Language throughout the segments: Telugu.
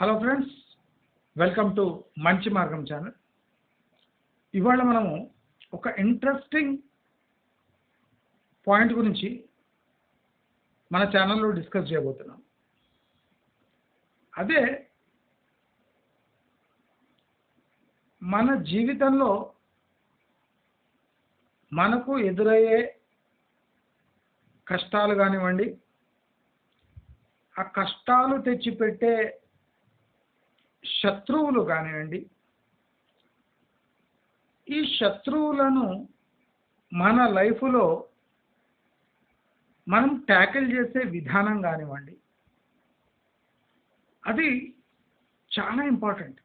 హలో ఫ్రెండ్స్, వెల్కమ్ టు మంచి మార్గం ఛానల్. ఇవాళ మనము ఒక ఇంట్రెస్టింగ్ పాయింట్ గురించి మన ఛానల్లో డిస్కస్ చేయబోతున్నాం. అదే మన జీవితంలో మనకు ఎదురయ్యే కష్టాలు కానివ్వండి, ఆ కష్టాలు తెచ్చిపెట్టే శత్రువులు కానివ్వండి, ఈ శత్రువులను మన లైఫ్లో మనం ట్యాకిల్ చేసే విధానం కానివ్వండి, అది చాలా ఇంపార్టెంట్.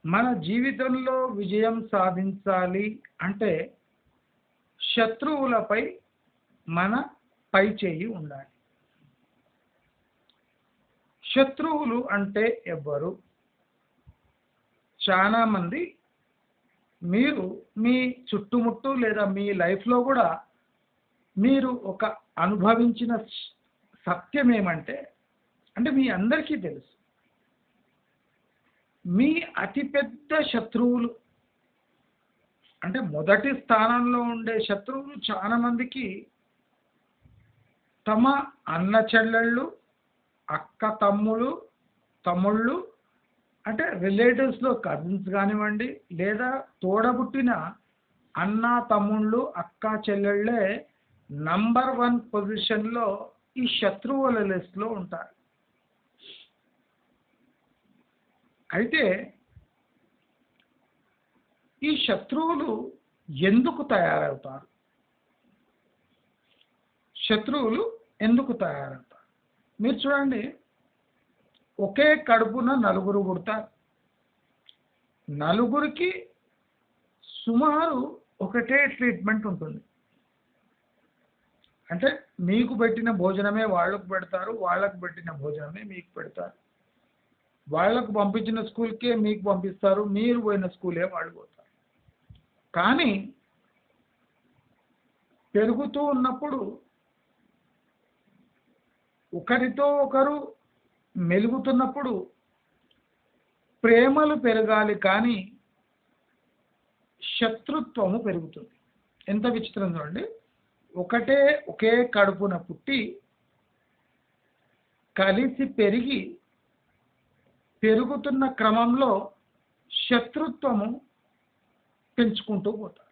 మన జీవితంలో విజయం సాధించాలి అంటే శత్రువులపై మన పై చేయి ఉండాలి. శత్రువులు అంటే ఎవ్వరు? చాలామంది మీరు మీ చుట్టుముట్టు లేదా మీ లైఫ్లో కూడా మీరు ఒక అనుభవించిన సత్యం ఏమంటే, అంటే మీ అందరికీ తెలుసు, మీ అతిపెద్ద శత్రువులు అంటే మొదటి స్థానంలో ఉండే శత్రువులు చాలామందికి తమ అన్న చెల్లెళ్ళు, అక్క తమ్ముళ్ళు అంటే రిలేటివ్స్లో కజిన్స్ కానివ్వండి, లేదా తోడబుట్టిన అన్న తమ్ముళ్ళు అక్క చెల్లెళ్ళే నంబర్ 1 పొజిషన్లో ఈ శత్రువుల లిస్ట్లో ఉంటారు. అయితే ఈ శత్రువులు ఎందుకు తయారవుతారు? శత్రువులు ఎందుకు తయారవుతారు? మీరు చూడండి, ఒకే కడుపున నలుగురు పుడతారు. నలుగురికి సుమారు ఒకటే ట్రీట్మెంట్ ఉంటుంది. అంటే మీకు పెట్టిన భోజనమే వాళ్ళకు పెడతారు, వాళ్ళకు పెట్టిన భోజనమే మీకు పెడతారు. వాళ్ళకు పంపించిన స్కూల్కే మీకు పంపిస్తారు, మీరు పోయిన స్కూలే వాళ్ళు పోతారు. కానీ పెరుగుతూ ఉన్నప్పుడు ఒకరితో ఒకరు మెలుగుతున్నప్పుడు ప్రేమలు పెరగాలి, కానీ శత్రుత్వము పెరుగుతుంది. ఎంత విచిత్రం చూడండి. ఒకే కడుపున పుట్టి కలిసి పెరుగుతున్న క్రమంలో శత్రుత్వము పెంచుకుంటూ పోతారు.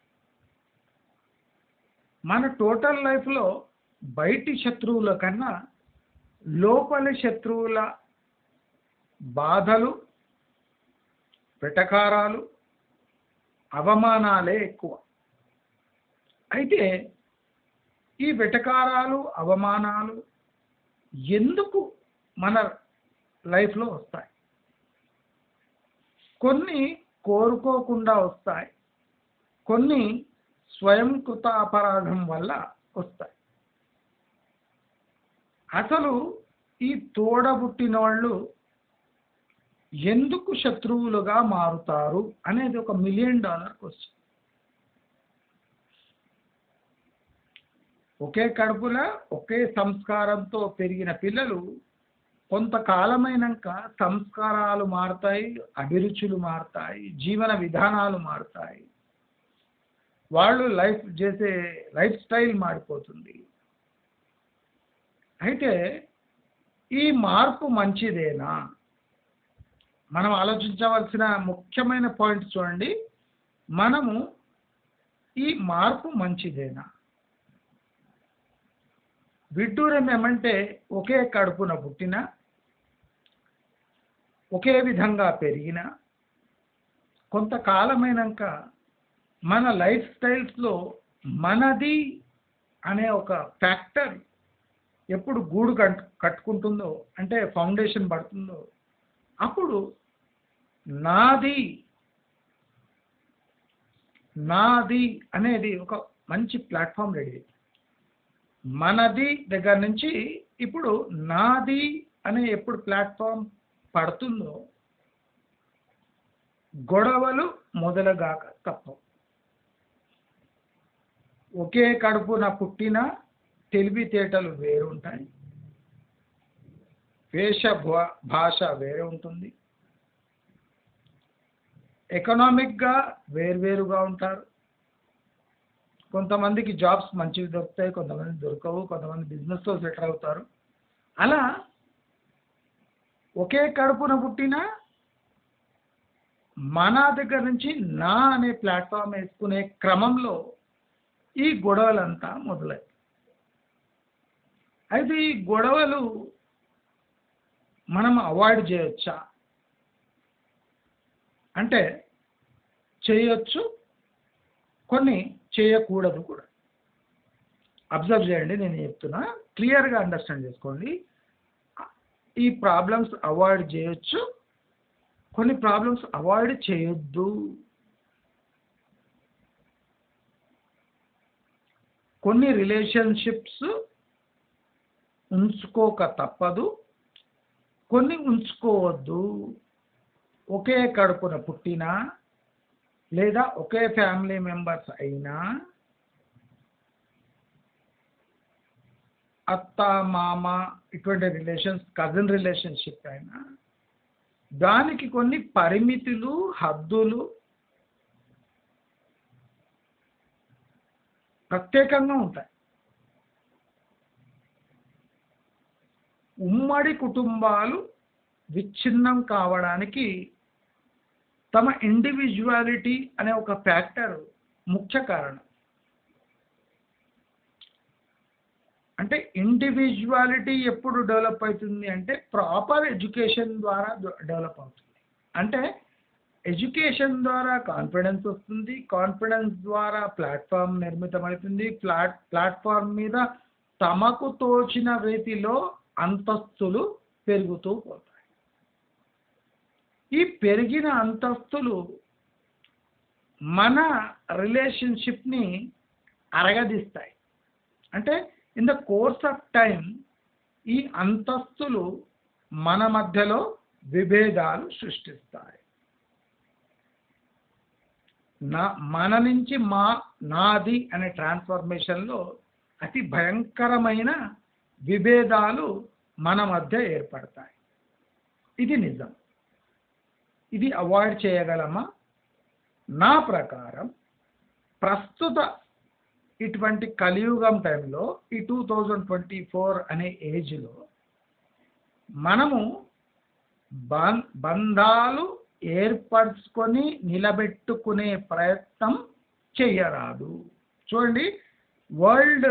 మన టోటల్ లైఫ్లో బయటి శత్రువుల కన్నా లోపలి శత్రువుల బాధలు, వెటకారాలు, అవమానాలే ఎక్కువ. అయితే ఈ వెటకారాలు, అవమానాలు ఎందుకు మన లైఫ్లో వస్తాయి? కొన్ని కోరుకోకుండా వస్తాయి, కొన్ని స్వయంకృత అపరాధం వల్ల వస్తాయి. అసలు ఈ తోడబుట్టిన వాళ్ళు ఎందుకు శత్రువులుగా మారుతారు అనేది ఒక $1 మిలియన్ క్వశ్చన్. ఒకే కడుపుల ఒకే సంస్కారంతో పెరిగిన పిల్లలు కొంతకాలమైనాక సంస్కారాలు మారుతాయి, అభిరుచులు మారుతాయి, జీవన విధానాలు మారుతాయి, వాళ్ళు చేసే లైఫ్ స్టైల్ మారిపోతుంది. అయితే ఈ మార్పు మంచిదేనా? మనం ఆలోచించవలసిన ముఖ్యమైన పాయింట్ చూడండి. మనము ఈ మార్పు మంచిదేనా? విడ్డూరం ఏమంటే, ఒకే కడుపున పుట్టిన, ఒకే విధంగా పెరిగిన, కొంతకాలమైనాక మన లైఫ్ స్టైల్స్లో మనది అనే ఒక ఫ్యాక్టర్ ఎప్పుడు గూడు కట్టుకుంటుందో, అంటే ఫౌండేషన్ పడుతుందో, అప్పుడు నాది అనేది ఒక మంచి ప్లాట్ఫామ్ రెడీ అవుతుంది. మనది దగ్గర నుంచి ఇప్పుడు నాది అనే ఎప్పుడు ప్లాట్ఫామ్ పడుతుందో గొడవలు మొదలుగాక తప్పవు. ఒకే కడుపున పుట్టిన తెలివితేటలు వేరుంటాయి, భాష వేరే ఉంటుంది, ఎకనామిక్గా వేరువేరుగా ఉంటారు. కొంతమందికి జాబ్స్ మంచివి దొరుకుతాయి, కొంతమంది దొరకవు, కొంతమంది బిజినెస్లో సెటిల్ అవుతారు. అలా ఒకే కడుపున పుట్టిన మన దగ్గర నుంచి నా అనే ప్లాట్ఫామ్ వేసుకునే క్రమంలో ఈ గొడవలంతా మొదలయ్యాయి. అయితే ఈ గొడవలు మనం అవాయిడ్ చేయొచ్చా అంటే చేయొచ్చు, కొన్ని చేయకూడదు కూడా. అబ్జర్వ్ చేయండి, నేను చెప్తున్నా, క్లియర్గా అండర్స్టాండ్ చేసుకోండి. ఈ ప్రాబ్లమ్స్ అవాయిడ్ చేయొచ్చు, కొన్ని ప్రాబ్లమ్స్ అవాయిడ్ చేయొద్దు. కొన్ని రిలేషన్షిప్స్ ఉంచుకోక తప్పదు, కొన్ని ఉంచుకోవద్దు. ఒకే కడుపున పుట్టినా లేదా ఒకే ఫ్యామిలీ మెంబర్స్ అయినా, అత్త మామ ఇటువంటి రిలేషన్స్, కజిన్ రిలేషన్షిప్ అయినా, దానికి కొన్ని పరిమితులు, హద్దులు ప్రత్యేకంగా ఉంటాయి. ఉమ్మడి కుటుంబాలు విచ్ఛిన్నం కావడానికి తమ ఇండివిజువాలిటీ అనే ఒక ఫ్యాక్టర్ ముఖ్య కారణం. అంటే ఇండివిజువాలిటీ ఎప్పుడు డెవలప్ అవుతుంది అంటే ప్రాపర్ ఎడ్యుకేషన్ ద్వారా డెవలప్ అవుతుంది. అంటే ఎడ్యుకేషన్ ద్వారా కాన్ఫిడెన్స్ వస్తుంది, కాన్ఫిడెన్స్ ద్వారా ప్లాట్ఫామ్ నిర్మితమవుతుంది, ప్లాట్ఫామ్ మీద తమకు తోచిన రీతిలో అంతస్తులు పెరుగుతూ పోతాయి. ఈ పెరిగిన అంతస్తులు మన రిలేషన్షిప్ని అరగదీస్తాయి. అంటే in the course of time ఈ అంతస్తులు మన మధ్యలో విభేదాలు సృష్టిస్తాయి. మన నుంచి నాది అనే ట్రాన్స్ఫర్మేషన్లో అతి భయంకరమైన విభేదాలు మన మధ్య ఏర్పడతాయి. ఇది నిజం. ఇది అవాయిడ్ చేయగలమా? నా ప్రకారం ప్రస్తుత ఇటువంటి కలియుగం టైంలో, ఈ 2024 అనే ఏజ్లో మనము బంధాలు ఏర్పరచుకొని నిలబెట్టుకునే ప్రయత్నం చెయ్యరాదు. చూడండి, వరల్డ్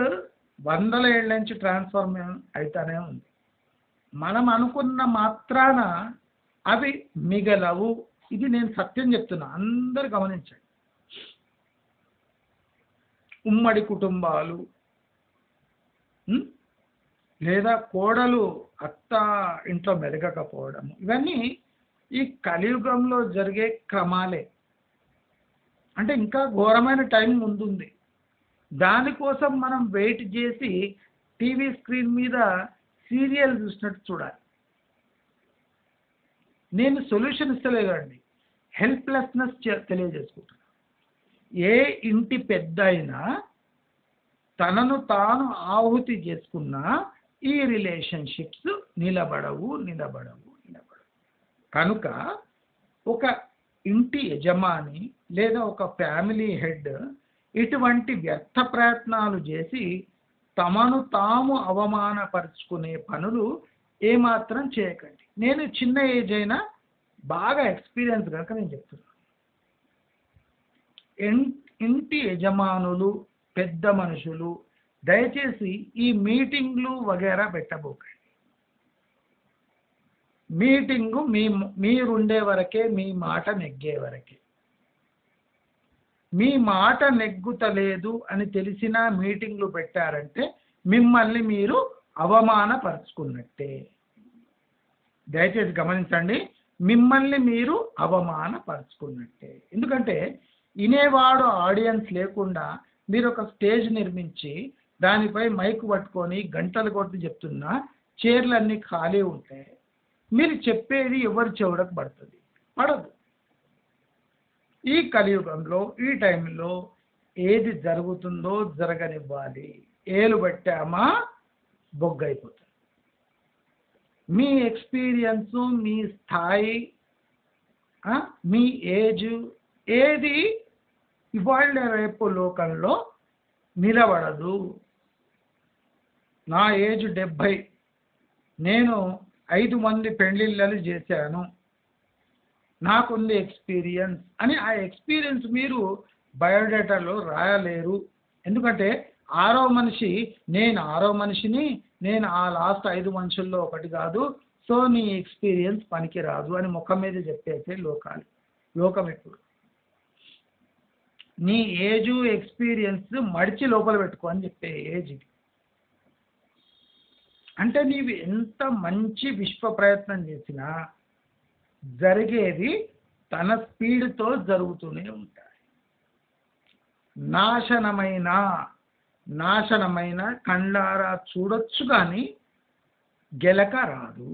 వందల ఏళ్ళ నుంచి ట్రాన్స్ఫార్మేషన్ అవుతానే ఉంది. మనం అనుకున్న మాత్రాన అవి మిగలవు. ఇది నేను సత్యం చెప్తున్నా, అందరు గమనించండి. ఉమ్మడి కుటుంబాలు లేదా కోడలు అత్త ఇంట్లో మెదగకపోవడం, ఇవన్నీ ఈ కలియుగంలో జరిగే క్రమాలే. అంటే ఇంకా ఘోరమైన టైం ముందుంది. దానికోసం మనం వెయిట్ చేసి టీవీ స్క్రీన్ మీద సీరియల్ చూసినట్టు చూడాలి. నేను సొల్యూషన్ ఇస్తలేదండి, హెల్ప్లెస్నెస్ తెలియజేసుకుంటున్నాను. ఏ ఇంటి పెద్ద అయినా తనను తాను ఆహుతి చేసుకున్నా ఈ రిలేషన్షిప్స్ నిలబడవు. కనుక ఒక ఇంటి యజమాని లేదా ఒక ఫ్యామిలీ హెడ్ ఇటువంటి వ్యర్థ ప్రయత్నాలు చేసి తమను తాము అవమానపరుచుకునే పనులు ఏమాత్రం చేయకండి. నేను చిన్న ఏజ్ అయినా బాగా ఎక్స్పీరియన్స్ కనుక నేను చెప్తున్నాను. ఇంటి యజమానులు, పెద్ద మనుషులు దయచేసి ఈ మీటింగ్లు వగేరా పెట్టబోకండి. మీటింగు మీరుండే వరకే, మీ మాట నెగ్గే వరకే. మీ మాట నెగ్గుతలేదు అని తెలిసినా మీటింగ్లు పెట్టారంటే మిమ్మల్ని మీరు అవమానపరుచుకున్నట్టే. దయచేసి గమనించండి, మిమ్మల్ని మీరు అవమానపరుచుకున్నట్టే. ఎందుకంటే వినేవాడు ఆడియన్స్ లేకుండా మీరు ఒక స్టేజ్ నిర్మించి దానిపై మైక్ పట్టుకొని గంటలు కొట్టి చెప్తున్నా చైర్లన్నీ ఖాళీ ఉంటాయి. మీరు చెప్పేది ఎవరి చెవులకు పడదు. ఈ కలియుగంలో, ఈ టైంలో ఏది జరుగుతుందో జరగనివ్వాలి. ఏలు పెట్టామా బొగ్గైపోతుంది. మీ ఎక్స్పీరియన్స్, మీ స్థాయి, మీ ఏజ్ ఏది ఇవాళ రేపు లోకంలో నిలబడదు. నా ఏజ్ 70, నేను 5 మంది పెళ్ళిళ్ళలు చేశాను, నాకుంది ఎక్స్పీరియన్స్ అని ఆ ఎక్స్పీరియన్స్ మీరు బయోడేటాలో రాయలేరు. ఎందుకంటే ఆరో మనిషి, నేను ఆరో మనిషిని, నేను ఆ లాస్ట్ 5 మనుషుల్లో ఒకటి కాదు, సో నీ ఎక్స్పీరియన్స్ పనికి రాదు అని ముఖం మీద చెప్పేసే లోకం ఇప్పుడు. నీ ఏజు ఎక్స్పీరియన్స్ మడిచి లోపల పెట్టుకో అని చెప్పే ఏజ్ ఇది. అంటే నీవు ఎంత మంచి విశ్వ ప్రయత్నం చేసినా జరిగేది తన స్పీడ్తో జరుగుతూనే ఉంటాయి. నాశనమైన కండారా చూడొచ్చు కానీ గెలక రాదు.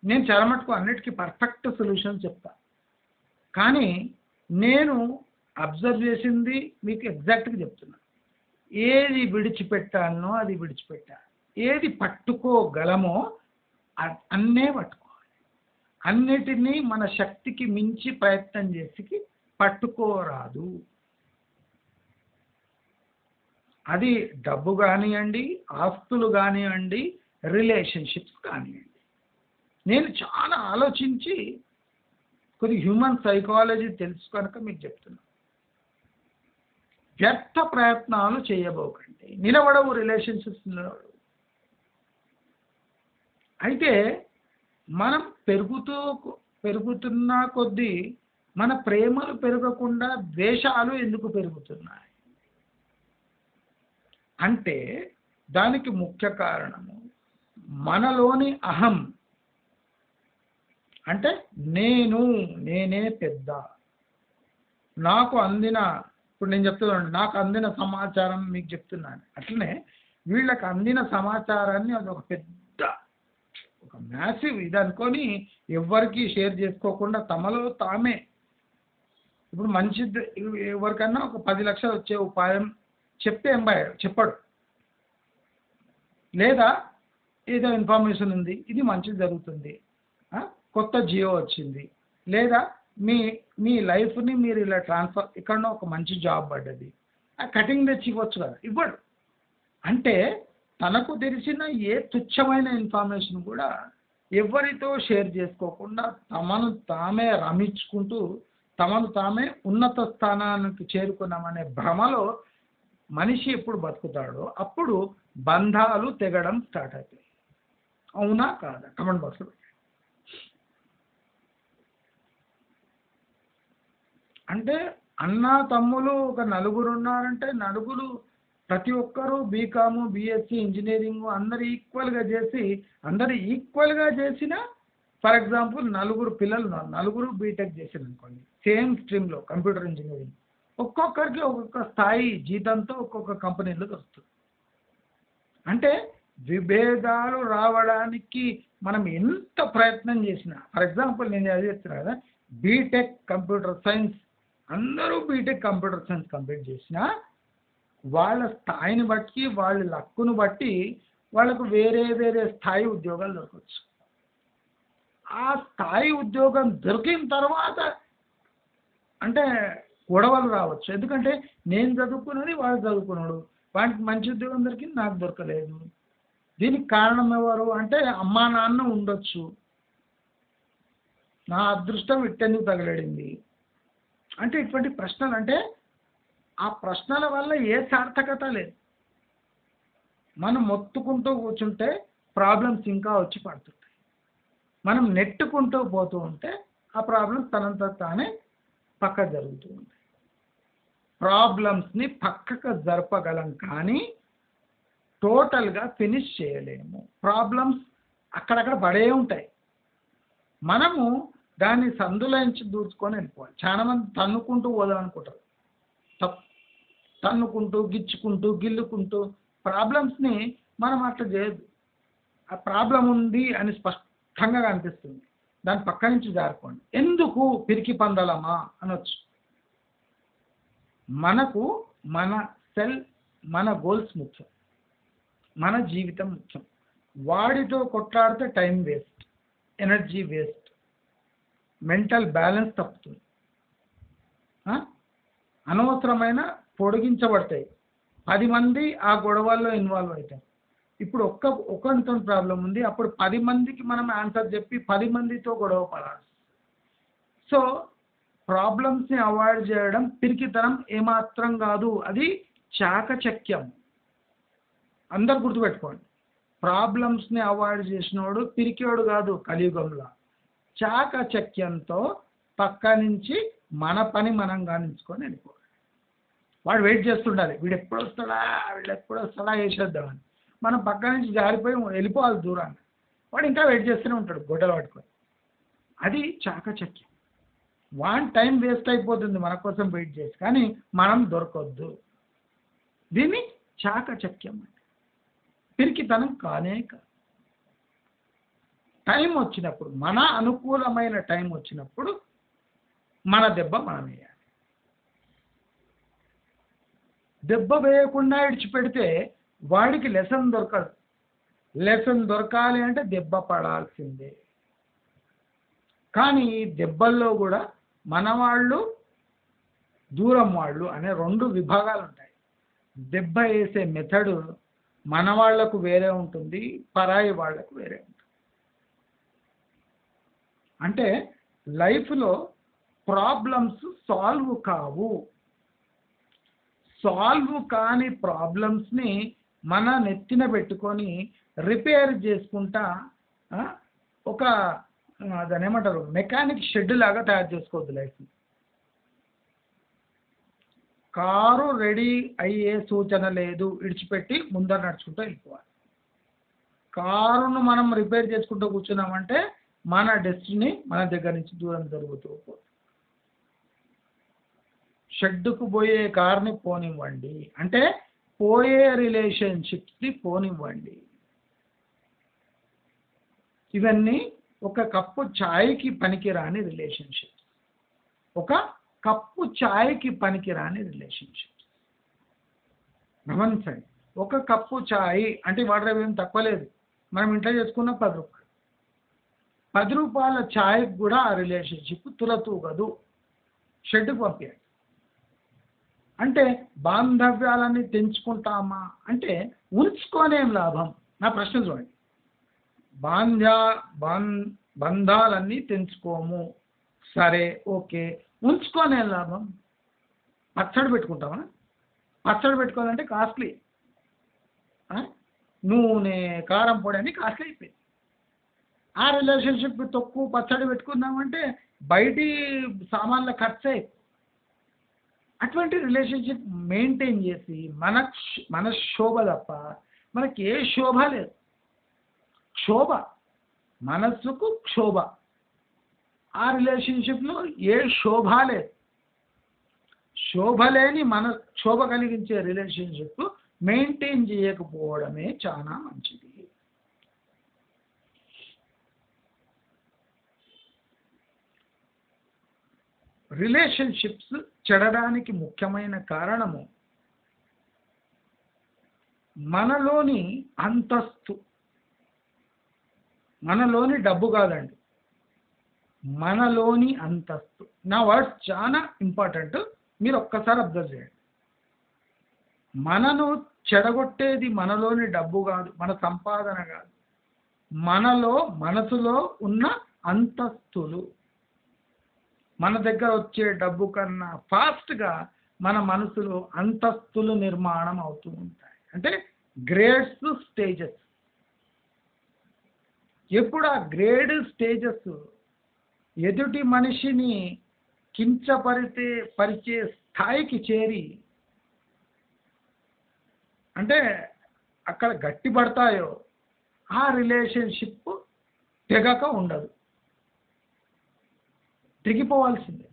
నేను చాలా మటుకు అన్నిటికీ పర్ఫెక్ట్ సొల్యూషన్ చెప్తా, కానీ నేను అబ్జర్వ్ చేసింది మీకు ఎగ్జాక్ట్గా చెప్తున్నా. ఏది విడిచిపెట్టానో అది విడిచిపెట్టాను, ఏది పట్టుకోగలమో అన్నే పట్టుకోవాలి. అన్నిటినీ మన శక్తికి మించి ప్రయత్నం చేసి పట్టుకోరాదు. అది డబ్బు కానివ్వండి, ఆస్తులు కానివ్వండి, రిలేషన్షిప్స్ కానివ్వండి. నేను చాలా ఆలోచించి కొద్ది హ్యూమన్ సైకాలజీ తెలుసు కనుక మీకు చెప్తున్నాను. వ్యర్థ ప్రయత్నాలు చేయబోకండి, నిలబడవు రిలేషన్షిప్స్ నిలబడవు. అయితే మనం పెరుగుతున్న కొద్దీ మన ప్రేమలు పెరగకుండా ద్వేషాలు ఎందుకు పెరుగుతున్నాయి అంటే దానికి ముఖ్య కారణము మనలోని అహం. అంటే నేనే పెద్ద, నాకు అందిన, ఇప్పుడు నేను చెప్తున్నాను నాకు అందిన సమాచారం మీకు చెప్తున్నాను, అట్లనే వీళ్ళకి అందిన సమాచారాన్ని అది ఒక పెద్ద ఒక మ్యాసివ్ ఇది అనుకొని ఎవరికి షేర్ చేసుకోకుండా తమలో తామే. ఇప్పుడు మంచిది ఎవరికన్నా ఒక 10 లక్షలు వచ్చే ఉపాయం చెప్తే చెప్పడు, లేదా ఏదో ఇన్ఫర్మేషన్ ఉంది ఇది మంచిది జరుగుతుంది, కొత్త జియో వచ్చింది, లేదా మీ లైఫ్ని మీరు ఇలా ట్రాన్స్ఫర్, ఎక్కడో ఒక మంచి జాబ్ పడ్డది, ఆ కటింగ్ తెచ్చి ఇవ్వచ్చు కదా, ఇవ్వడు. అంటే తనకు తెలిసిన ఏ తుచ్చమైన ఇన్ఫర్మేషన్ కూడా ఎవరితో షేర్ చేసుకోకుండా తమను తామే రమించుకుంటూ తమను తామే ఉన్నత స్థానానికి చేరుకున్నామనే భ్రమలో మనిషి ఎప్పుడు బతుకుతాడో అప్పుడు బంధాలు తెగడం స్టార్ట్ అవుతాయి. అవునా కాదా? కమెంట్ బాక్స్లో. అంటే అన్న తమ్ములు ఒక 4 ఉన్నారంటే నలుగురు ప్రతి ఒక్కరూ బీకాము, బీఎస్సీ, ఇంజనీరింగ్ అందరు ఈక్వల్గా చేసిన ఫర్ ఎగ్జాంపుల్ 4 పిల్లలు ఉన్నారు, 4 బీటెక్ చేసారు అనుకోండి, సేమ్ స్ట్రీమ్లో కంప్యూటర్ ఇంజనీరింగ్, ఒక్కొక్కరికి ఒక్కొక్క స్థాయి జీతంతో ఒక్కొక్క కంపెనీలో దొరుకుతుంది. అంటే విభేదాలు రావడానికి మనం ఎంత ప్రయత్నం చేసినా, ఫర్ ఎగ్జాంపుల్ నేను అది చెప్తున్నా కదా, బీటెక్ కంప్యూటర్ సైన్స్, అందరూ బీటెక్ కంప్యూటర్ సైన్స్ కంప్లీట్ చేసినా వాళ్ళ స్థాయిని బట్టి వాళ్ళ లక్కును బట్టి వాళ్ళకు వేరే స్థాయి ఉద్యోగాలు దొరకవచ్చు. ఆ స్థాయి ఉద్యోగం దొరికిన తర్వాత అంటే గొడవలు రావచ్చు. ఎందుకంటే నేను చదువుకున్నది వాడు చదువుకున్నాడు, వాడికి మంచి ఉద్యోగం దొరికింది నాకు దొరకలేదు. దీనికి కారణం ఎవరు అంటే అమ్మా నాన్న ఉండొచ్చు, నా అదృష్టం ఇట్టెందుకు తగలడింది అంటే ఇటువంటి ప్రశ్నలు. అంటే ఆ ప్రశ్నల వల్ల ఏ సార్థకత లేదు. మనం మొత్తుకుంటూ కూర్చుంటే ప్రాబ్లమ్స్ ఇంకా వచ్చి పడుతుంటాయి. మనం నెట్టుకుంటూ పోతూ ఉంటే ఆ ప్రాబ్లమ్స్ తనంత తానే పక్క జరుగుతూ ఉంటాయి. ప్రాబ్లమ్స్ని పక్కకు జరపగలం కానీ టోటల్గా ఫినిష్ చేయలేము. ప్రాబ్లమ్స్ అక్కడక్కడ పడే ఉంటాయి, మనము దాన్ని సందులోంచి దూచుకొని వెళ్ళిపోవాలి. చాలామంది తన్నుకుంటూ పోదాం అనుకుంటారు, తన్నుకుంటూ గిచ్చుకుంటూ గిల్లుకుంటూ ప్రాబ్లమ్స్ని మనం అట్లా చేయొద్దు. ఆ ప్రాబ్లం ఉంది అని స్పష్టంగా కనిపిస్తుంది, దాని పక్క నుంచి జారుకోండి. ఎందుకు పిరికి పందలమా అనొచ్చు. మనకు మన గోల్స్ ముఖ్యం, మన జీవితం ముఖ్యం. వాడితో కొట్లాడితే time waste, energy waste, mental balance తప్పుతుంది, అనవసరమైన పొడిగించబడతాయి, 10 మంది ఆ గొడవల్లో ఇన్వాల్వ్ అవుతారు. ఇప్పుడు ఒకరితో ప్రాబ్లం ఉంది, అప్పుడు 10 మందికి మనం ఆన్సర్ చెప్పి 10 మందితో గొడవ పడాలి. సో ప్రాబ్లమ్స్ని అవాయిడ్ చేయడం పిరికితనం ఏమాత్రం కాదు, అది చాకచక్యం. అందరు గుర్తుపెట్టుకోండి, ప్రాబ్లమ్స్ని అవాయిడ్ చేసినోడు పిరికివాడు కాదు కలియుగంలో. చాకచక్యంతో పక్క నుంచి మన పని మనం గానించుకొని వెళ్ళిపోవాలి. వాడు వెయిట్ చేస్తుండాలి, వీడు ఎప్పుడు వస్తాడా వేసేద్దామని. మనం పక్క నుంచి జారిపోయి వెళ్ళిపోవాలి దూరాన్ని, వాడు ఇంకా వెయిట్ చేస్తూనే ఉంటాడు గొడ్డలు పట్టుకొని. అది చాకచక్యం. వాన్ టైం వేస్ట్ అయిపోతుంది మన కోసం వెయిట్ చేసి, కానీ మనం దొరకొద్దు. దీన్ని చాకచక్యం అంటే పిరికితనం కానే కాదు. టైం వచ్చినప్పుడు, మన అనుకూలమైన టైం వచ్చినప్పుడు మన దెబ్బ మనం వేయాలి. దెబ్బ వేయకుండా విడిచిపెడితే వాడికి లెసన్ దొరకదు. లెసన్ దొరకాలి అంటే దెబ్బ పడాల్సిందే. కానీ దెబ్బల్లో కూడా మన వాళ్ళు దూరం వాళ్ళు అనే 2 విభాగాలు ఉంటాయి. దెబ్బ వేసే మెథడ్ మన వాళ్లకు వేరే ఉంటుంది, పరాయి వాళ్లకు వేరే ఉంటుంది. అంటే లైఫ్లో ప్రాబ్లమ్స్ సాల్వ్ కావు. సాల్వ్ కాని ప్రాబ్లమ్స్ని మన నెత్తిన పెట్టుకొని రిపేర్ చేసుకుంటా దాని ఏమంటారు, మెకానిక్ షెడ్ లాగా తయారు చేసుకోవద్దు లైఫ్ని. కారు రెడీ అయ్యే సూచన లేదు, విడిచిపెట్టి ముందర నడుచుకుంటూ వెళ్ళిపోవాలి. కారును మనం రిపేర్ చేసుకుంటూ కూర్చున్నామంటే మన డెస్టినీ మన దగ్గర నుంచి దూరం జరుగుతూ పోతుంది. షెడ్డుకు పోయే కార్ని పోనివ్వండి, అంటే పోయే రిలేషన్షిప్స్ని పోనివ్వండి. ఇవన్నీ ఒక కప్పు ఛాయ్కి పనికిరాని రిలేషన్షిప్స్. ఒక కప్పు ఛాయ్కి పనికిరాని రిలేషన్షిప్స్. గమనించండి, ఒక కప్పు ఛాయ్ అంటే వాటర్ ఏం తక్కువ లేదు, మనం ఇంట్లో చేసుకున్న 10 రూపాయలు. 10 రూపాయల ఛాయ్కి కూడా ఆ రిలేషన్షిప్ తులతూగదు. షెడ్డుకు పంపించండి. అంటే బాంధవ్యాలని తెంచుకుంటామా అంటే ఉంచుకోనేం లాభం? నా ప్రశ్న చూడండి. బంధాలన్నీ తెంచుకోము, సరే ఓకే, ఉంచుకోనేం లాభం? పచ్చడి పెట్టుకుంటామా? పచ్చడి పెట్టుకోవాలంటే కాస్ట్లీ, నూనె కారం పొడి అని కాస్ట్లీ అయిపోయింది. ఆ రిలేషన్షిప్ తక్కువ పచ్చడి పెట్టుకుందామంటే బయటి సామాన్ల ఖర్చే. అటువంటి రిలేషన్షిప్ మెయింటైన్ చేసి మన శోభ తప్ప మనకి ఏ శోభ లేదు. క్షోభ, మనస్సుకు క్షోభ. ఆ రిలేషన్షిప్లో ఏ శోభ లేదు. శోభ లేని మన క్షోభ కలిగించే రిలేషన్షిప్ మెయింటైన్ చేయకపోవడమే చాలా మంచిది. రిలేషన్షిప్స్ చెడడానికి ముఖ్యమైన కారణము మనలోని అంతస్తు, మనలోని డబ్బు కాదండి, మనలోని అంతస్తు. నా వర్డ్స్ చాలా ఇంపార్టెంట్, మీరు ఒక్కసారి అబ్జర్వ్ చేయండి. మనను చెడగొట్టేది మనలోని డబ్బు కాదు, మన సంపాదన కాదు, మనసులో ఉన్న అంతస్తులు. మన దగ్గర వచ్చే డబ్బు కన్నా ఫాస్ట్గా మన మనసులో అంతస్తులు నిర్మాణం అవుతూ ఉంటాయి. అంటే గ్రేడ్స్, స్టేజెస్. ఎప్పుడు ఆ గ్రేడ్ స్టేజెస్ ఎదుటి మనిషిని పరిచే స్థాయికి చేరి అంటే అక్కడ గట్టిపడతాయో ఆ రిలేషన్షిప్ తెగక ఉండదు, తెగిపోవాల్సిందే.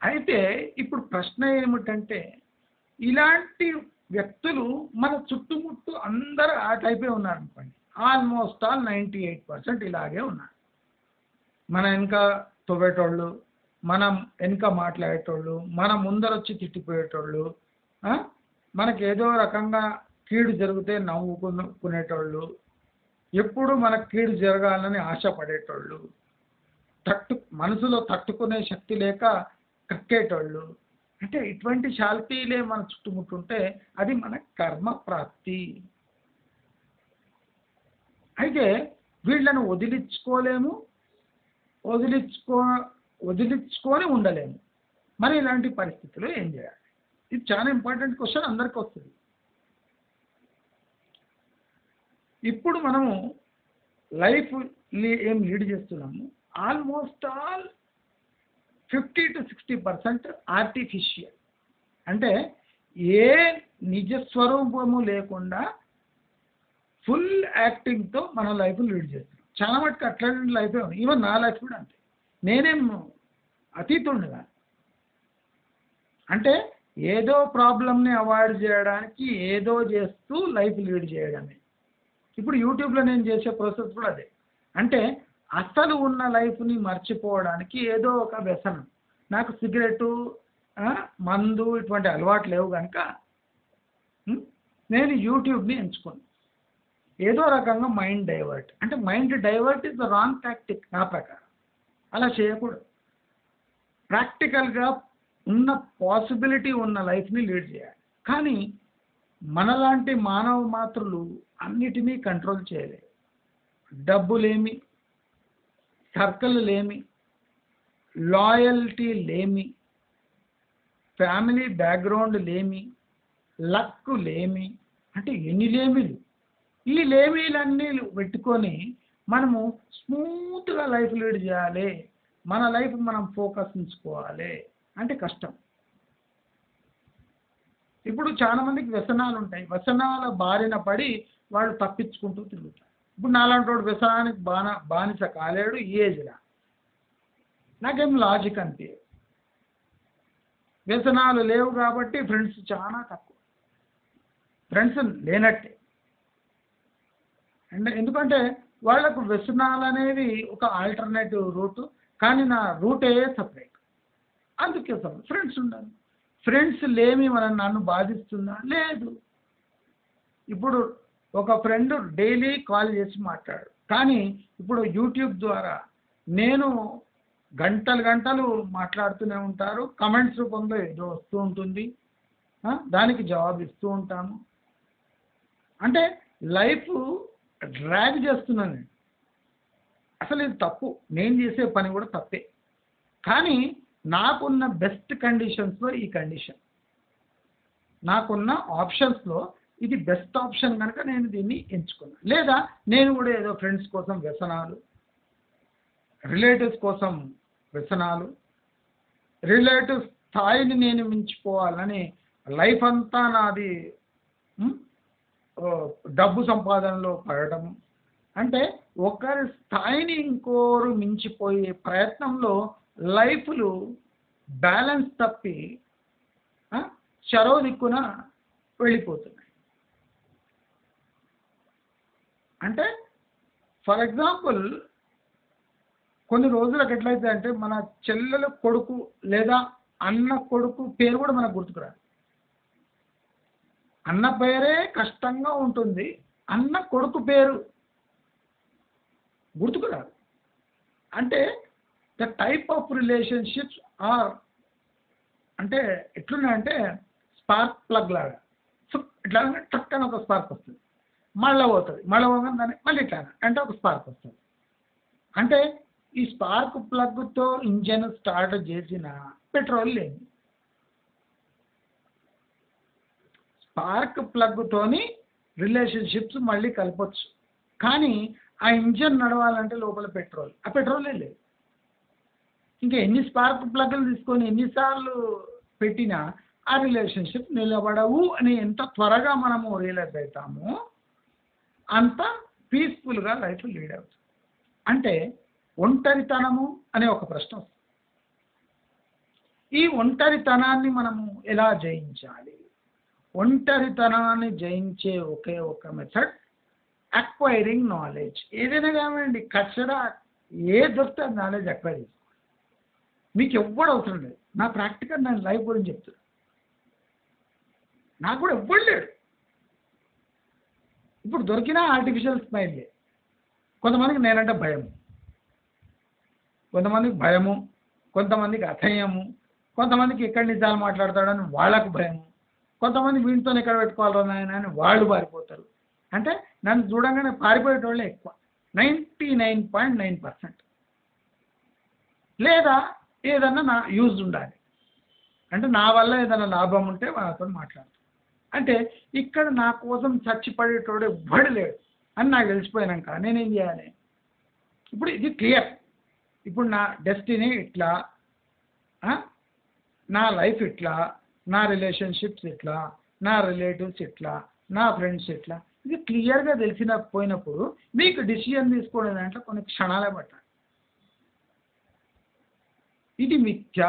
అయితే ఇప్పుడు ప్రశ్న ఏమిటంటే, ఇలాంటి వ్యక్తులు మన చుట్టుముట్టు అందరూ ఆ టైపే ఉన్నారనుకోండి. ఆల్మోస్ట్ ఆల్ 98% ఇలాగే ఉన్నారు. మన వెనక తవ్వేటోళ్ళు, మనం వెనక మాట్లాడేటోళ్ళు, మన ముందరొచ్చి తిట్టిపోయేటోళ్ళు, మనకి ఏదో రకంగా కీడు జరిగితే నవ్వుకునేటోళ్ళు, ఎప్పుడు మనకు కీడు జరగాలని ఆశపడేటోళ్ళు, మనసులో తట్టుకునే శక్తి లేక కక్కేటోళ్ళు, అంటే ఇటువంటి శాల్తీలే మన చుట్టుముట్టుంటే అది మన కర్మ ప్రాప్తి. అయితే వీళ్ళను వదిలించుకోలేము, వదిలించుకో వదిలించుకొని ఉండలేము. మరి ఇలాంటి పరిస్థితుల్లో ఏం చేయాలి? ఇది చాలా ఇంపార్టెంట్ క్వశ్చన్, అందరికీ వస్తుంది. ఇప్పుడు మనము లైఫ్ ఏం లీడ్ చేస్తున్నాము, ఆల్మోస్ట్ ఆల్ 50 to 60% ఆర్టిఫిషియల్. అంటే ఏ నిజస్వరూపము లేకుండా ఫుల్ యాక్టింగ్తో మన లైఫ్ లీడ్ చేస్తున్నాం. చాలా మటుకు అట్లాంటి లైఫే ఉంది. ఈవెన్ నా లైఫ్ కూడా అంతే. నేనేం అతీతుండగా, అంటే ఏదో ప్రాబ్లమ్ని అవాయిడ్ చేయడానికి ఏదో చేస్తూ లైఫ్ లీడ్ చేయడమే. ఇప్పుడు యూట్యూబ్లో నేను చేసే ప్రాసెస్ కూడా అదే. అంటే అసలు ఉన్న లైఫ్ని మర్చిపోవడానికి ఏదో ఒక వ్యసనం. నాకు సిగరెటు, మందు ఇటువంటి అలవాటు లేవు కనుక నేను యూట్యూబ్ని ఎంచుకున్నాను. ఏదో రకంగా మైండ్ డైవర్ట్, అంటే mind divert is the wrong tactic నా ప్రకారం. అలా చేయకూడదు. ప్రాక్టికల్గా ఉన్న పాసిబిలిటీ ఉన్న లైఫ్ని లీడ్ చేయాలి. కానీ మనలాంటి మానవ మాత్రులు అన్నిటినీ కంట్రోల్ చేయలేరు. డబ్బులేమి, సర్కిల్ లేమి, లాయల్టీ లేమి, ఫ్యామిలీ బ్యాక్గ్రౌండ్ లేమి, లక్ లేమి, అంటే ఎన్ని లేమిలు. ఈ లేమీలన్నీ పెట్టుకొని మనము స్మూత్గా లైఫ్ లీడ్ చేయాలి, మన లైఫ్ మనం ఫోకస్ ఉంచుకోవాలి అంటే కష్టం. ఇప్పుడు చాలా మందికి వ్యసనాలు ఉంటాయి. వ్యసనాల బారిన పడి వాళ్ళు తప్పించుకుంటూ తిరుగుతారు. ఇప్పుడు నాలాంటి వాడు వ్యసనానికి బానిస కాలేడు ఈ ఏజ్లో. నాకేం లాజిక్ అంతే. వ్యసనాలు లేవు కాబట్టి ఫ్రెండ్స్ చాలా తక్కువ, ఫ్రెండ్స్ లేనట్టే. అండ్ ఎందుకంటే వాళ్ళకు వ్యసనాలు అనేవి ఒక ఆల్టర్నేటివ్ రూటు, కానీ నా రూటే సపరేట్. అందుకే ఫ్రెండ్స్ ఉండాలి. ఫ్రెండ్స్ లేమి నన్ను బాధిస్తుందా? లేదు. ఇప్పుడు ఒక ఫ్రెండ్ డైలీ కాల్ చేసి మాట్లాడు, కానీ ఇప్పుడు యూట్యూబ్ ద్వారా నేను గంటలు గంటలు మాట్లాడుతూనే ఉంటారు. కమెంట్స్ రూపంలో ఏదో వస్తూ ఉంటుంది, దానికి జవాబు ఇస్తూ ఉంటాము. అంటే లైఫ్ డ్రాగ్ చేస్తున్నాను. అసలు ఇది తప్పు, నేను చేసే పని కూడా తప్పే. కానీ నాకున్న బెస్ట్ కండిషన్స్లో ఈ కండిషన్, నాకున్న ఆప్షన్స్లో ఇది బెస్ట్ ఆప్షన్ కనుక నేను దీన్ని ఎంచుకున్నాను. లేదా నేను కూడా ఏదో ఫ్రెండ్స్ కోసం వ్యసనాలు, రిలేటివ్స్ కోసం వ్యసనాలు, రిలేటివ్స్ స్థాయిని నేను మించిపోవాలని లైఫ్ అంతా నాది డబ్బు సంపాదనలో పడటము. అంటే ఒకరి స్థాయిని ఇంకోరు మించిపోయే ప్రయత్నంలో లైఫ్లు బ్యాలెన్స్ తప్పి చెరో దిక్కున వెళ్ళిపోతున్నాయి. అంటే ఫర్ ఎగ్జాంపుల్ కొన్ని రోజులకు ఎట్లయితే అంటే మన చెల్లెల కొడుకు లేదా అన్న కొడుకు పేరు కూడా మనకు గుర్తుకురాదు. అన్న పేరే కష్టంగా ఉంటుంది, అన్న కొడుకు పేరు గుర్తుకురాదు. అంటే the type of relationships are అంటే ఎట్లున్నాయంటే స్పార్క్ ప్లగ్ లాగా. ఇట్లా టక్ అని ఒక స్పార్క్ వస్తుంది, మళ్ళీ పోతుంది, మళ్ళీ పోగానే దాన్ని మళ్ళీ ఇట్లా అంటే ఒక స్పార్క్ వస్తుంది. అంటే ఈ స్పార్క్ ప్లగ్తో ఇంజన్ స్టార్ట్ చేసిన పెట్రోల్ లేదు. స్పార్క్ ప్లగ్తోని రిలేషన్షిప్స్ మళ్ళీ కలపచ్చు, కానీ ఆ ఇంజన్ నడవాలంటే లోపల పెట్రోల్, ఆ పెట్రోలే లేదు. ఇంకా ఎన్ని స్పార్క్ ప్లగ్లు తీసుకొని ఎన్నిసార్లు పెట్టినా ఆ రిలేషన్షిప్ నిలబడవు అని ఎంత త్వరగా మనము రియలైజ్ అవుతామో అంత పీస్ఫుల్గా లైఫ్ లీడ్ అవుతుంది. అంటే ఒంటరితనము అనే ఒక ప్రశ్న వస్తుంది. ఈ ఒంటరితనాన్ని మనము ఎలా జయించాలి? ఒంటరితనాన్ని జయించే ఒకే ఒక మెథడ్ అక్వైరింగ్ నాలెడ్జ్. ఏదైనా కానివ్వండి, కచ్చడా ఏ దొరికితే నాలెడ్జ్ అక్వైర్ చేసుకోండి. మీకు ఎవ్వడు అవసరం లేదు. నా ప్రాక్టికల్ నేను లైఫ్ గురించి చెప్తున్నా. నాకు కూడా ఎవ్వడు లేడు. ఇప్పుడు దొరికిన ఆర్టిఫిషియల్ స్మైల్లే. కొంతమందికి నేనంటే భయం, కొంతమందికి భయము, కొంతమందికి అసహ్యము, కొంతమందికి ఎక్కడ నిజాలు మాట్లాడతాడని వాళ్ళకు భయము, కొంతమంది వీటితో ఎక్కడ పెట్టుకోవాలరా నాయన అని వాళ్ళు పారిపోతారు. అంటే నన్ను చూడంగానే పారిపోయేటోళ్ళే ఎక్కువ, 99.9%. లేదా ఏదన్నా నా యూజ్ ఉండాలి, అంటే నా వల్ల ఏదైనా లాభం ఉంటే వాళ్ళతో మాట్లాడతాను. అంటే ఇక్కడ నా కోసం చచ్చిపడేటోడు ఎవ్వడు లేడు అని నాకు తెలిసిపోయాక నేనేం చేయాలి? ఇప్పుడు ఇది క్లియర్. ఇప్పుడు నా డెస్టినీ ఇట్లా, నా లైఫ్ ఇట్లా, నా రిలేషన్షిప్స్ ఇట్లా, నా రిలేటివ్స్ ఇట్లా, నా ఫ్రెండ్స్ ఇట్లా, ఇది క్లియర్గా తెలిసిన పోయినప్పుడు మీకు డిసిజన్ తీసుకోవడం దాంట్లో కొన్ని క్షణాలే పట్టాలి. ఇది మిథ్య.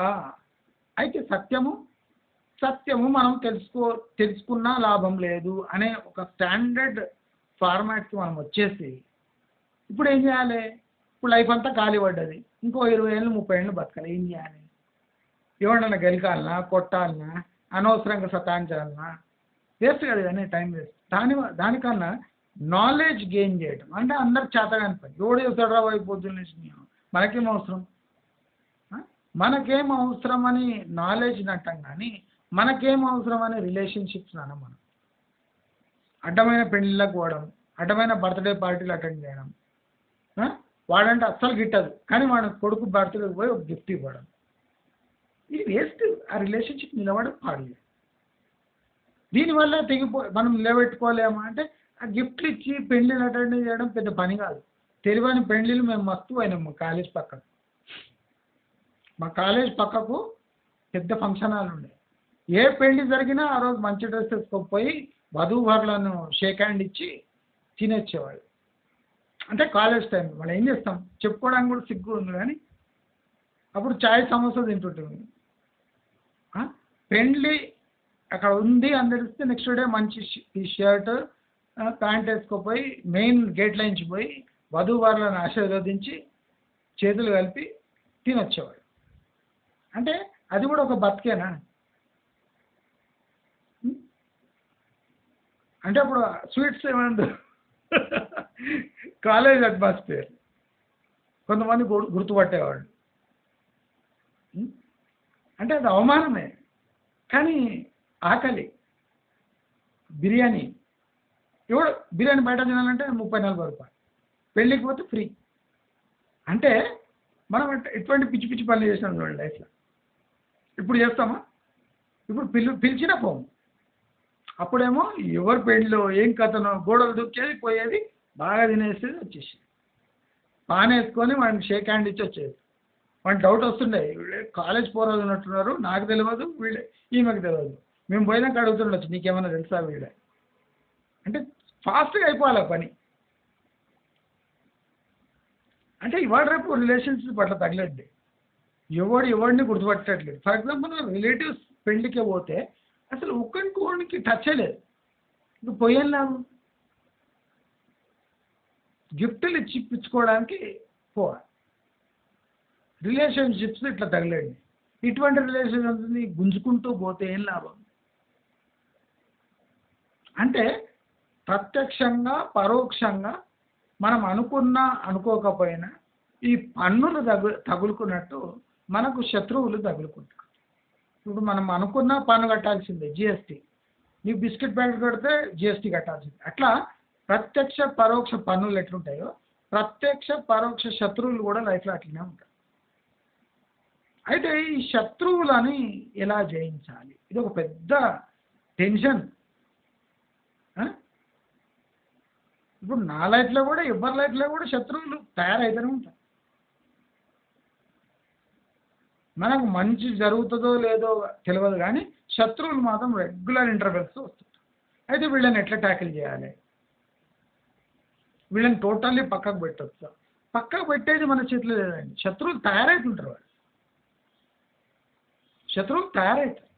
అయితే సత్యము మనం తెలుసుకున్నా లాభం లేదు అనే ఒక స్టాండర్డ్ ఫార్మాట్కి మనం వచ్చేసి ఇప్పుడు ఏం చేయాలి? ఇప్పుడు లైఫ్ అంతా ఖాళీ పడ్డది, ఇంకో 20 ఏళ్ళు 30 ఏళ్ళు బతకాలి. ఏం చేయాలి? ఎవరన్నా గెలకాలనా, కొట్టాలనా, అనవసరంగా సతాయించాలనా? వేస్ట్ కదా ఇవన్నీ, టైం వేస్ట్. దానికన్నా నాలెడ్జ్ గెయిన్ చేయడం, అంటే అందరు చేతగాని పని. ఎవడు చేస్తాడు రా అయిపోతుంది, మనకేం అవసరం? మనకేం అవసరం అని నాలెడ్జ్ అంటాం, కానీ మనకేం అవసరం అనే రిలేషన్షిప్స్ అన్న మనం. అడ్డమైన పెళ్ళిళ్ళకు పోవడం, అడ్డమైన బర్త్డే పార్టీలు అటెండ్ చేయడం, వాడంటే అస్సలు గిట్టదు కానీ వాడి కొడుకు బర్త్డేకి పోయి ఒక గిఫ్ట్ ఇవ్వడం, ఇది వేస్ట్. ఆ రిలేషన్షిప్ నిలబడడం పాడలేదు. దీనివల్ల మనం నిలబెట్టుకోలేమా అంటే, ఆ గిఫ్ట్లు ఇచ్చి పెళ్ళిళ్ళు అటెండ్ చేయడం పెద్ద పని కాదు. తెలివని పెళ్ళిళ్ళు మేము మస్తు అయినాం. మా కాలేజ్ పక్కకు పెద్ద ఫంక్షన్ హాల్ ఉండే. ఏ పెళ్లి జరిగినా ఆ రోజు మంచి డ్రెస్ వేసుకోకపోయి వధూవరులను షేక్ హ్యాండ్ ఇచ్చి తినేచ్చేవాళ్ళు. అంటే కాలేజ్ టైం మనం ఏం చేస్తాం, చెప్పుకోవడానికి కూడా సిగ్గు ఉంది, కానీ అప్పుడు చాయ్ సమోసా తింటుంటుంది. పెళ్ళి అక్కడ ఉంది అని తెలిస్తే నెక్స్ట్ డే మంచి షర్ట్ ప్యాంట్ వేసుకోపోయి మెయిన్ గేట్ లైన్స్ పోయి వధూవరులను ఆశీర్వదించి చేతులు కలిపి తినొచ్చేవాడు. అంటే అది కూడా ఒక బతికేనా? అంటే అప్పుడు స్వీట్స్ ఏమైనా కాలేజ్ అట్మాస్ఫియర్ కొంతమంది గుర్తుపట్టేవాడు. అంటే అది అవమానమే. కానీ ఆకలి, బిర్యానీ బయట తినాలంటే 30-40 రూపాయలు, పెళ్ళికి పోతే ఫ్రీ. అంటే మనం ఎటువంటి పిచ్చి పిచ్చి పనులు చేసినాం చూడండి లైఫ్లో. ఇప్పుడు చేస్తామా? ఇప్పుడు పిలిచినా పోము. అప్పుడేమో ఎవరు పెళ్ళిలో ఏం కథనో గోడలు దుక్కేది, పోయేది, బాగా తినేసేది, వచ్చేసి పాన్ వేసుకొని వాడిని షేక్ హ్యాండ్ ఇచ్చి వచ్చేది. వాడికి డౌట్ వస్తుండే, వీళ్ళే కాలేజ్ పోరాలు ఉన్నట్టున్నారు, నాకు తెలియదు, వీళ్ళే ఈమెకు తెలియదు. మేము పోయినాక అడుగుతుండొచ్చు, నీకేమన్నా తెలుసా వీళ్ళే అంటే. ఫాస్ట్గా అయిపోవాలి ఆ పని. అంటే ఇవాళ రేపు రిలేషన్షిప్ అట్లా తగలద్ది. ఎవడిని గుర్తుపట్టట్లేదు. ఫర్ ఎగ్జాంపుల్ రిలేటివ్స్ పెళ్ళికే పోతే అసలు ఒకరికి టచ్ లేదు. ఇంకా పోయేం లేదు, గిఫ్ట్లు ఇచ్చి ఇప్పించుకోవడానికి పోవాలి. రిలేషన్షిప్స్ ఇట్లా తగలండి. ఇటువంటి రిలేషన్షిప్స్ని గుంజుకుంటూ పోతే ఏం లాభం? అంటే ప్రత్యక్షంగా పరోక్షంగా మనం అనుకున్నా అనుకోకపోయినా ఈ పన్నులు తగులుకున్నట్టు మనకు శత్రువులు తగులుకుంటారు. ఇప్పుడు మనం అనుకున్న పన్ను కట్టాల్సిందే, జిఎస్టీ. నీకు బిస్కెట్ ప్యాకెట్ కడితే జిఎస్టీ కట్టాల్సిందే. అట్లా ప్రత్యక్ష పరోక్ష పన్నులు ఎట్లుంటాయో ప్రత్యక్ష పరోక్ష శత్రువులు కూడా లైఫ్లో అట్లనే ఉంటాయి. అయితే ఈ శత్రువులని ఎలా జయించాలి? ఇది ఒక పెద్ద టెన్షన్. ఇప్పుడు నా లైఫ్లో కూడా ఎవరి లైఫ్లో కూడా శత్రువులు తయారైతూనే ఉంటారు. మనకు మంచి జరుగుతుందో లేదో తెలియదు, కానీ శత్రువులు మాత్రం రెగ్యులర్ ఇంటర్వెల్స్తో వస్తుంటారు. అయితే వీళ్ళని ఎట్లా ట్యాకిల్ చేయాలి? వీళ్ళని టోటల్లీ పక్కకు పెట్టొచ్చు. పక్కకు పెట్టేది మన చేతిలో లేదండి. శత్రువులు తయారవుతుంటారు. శత్రువులు తయారవుతారు.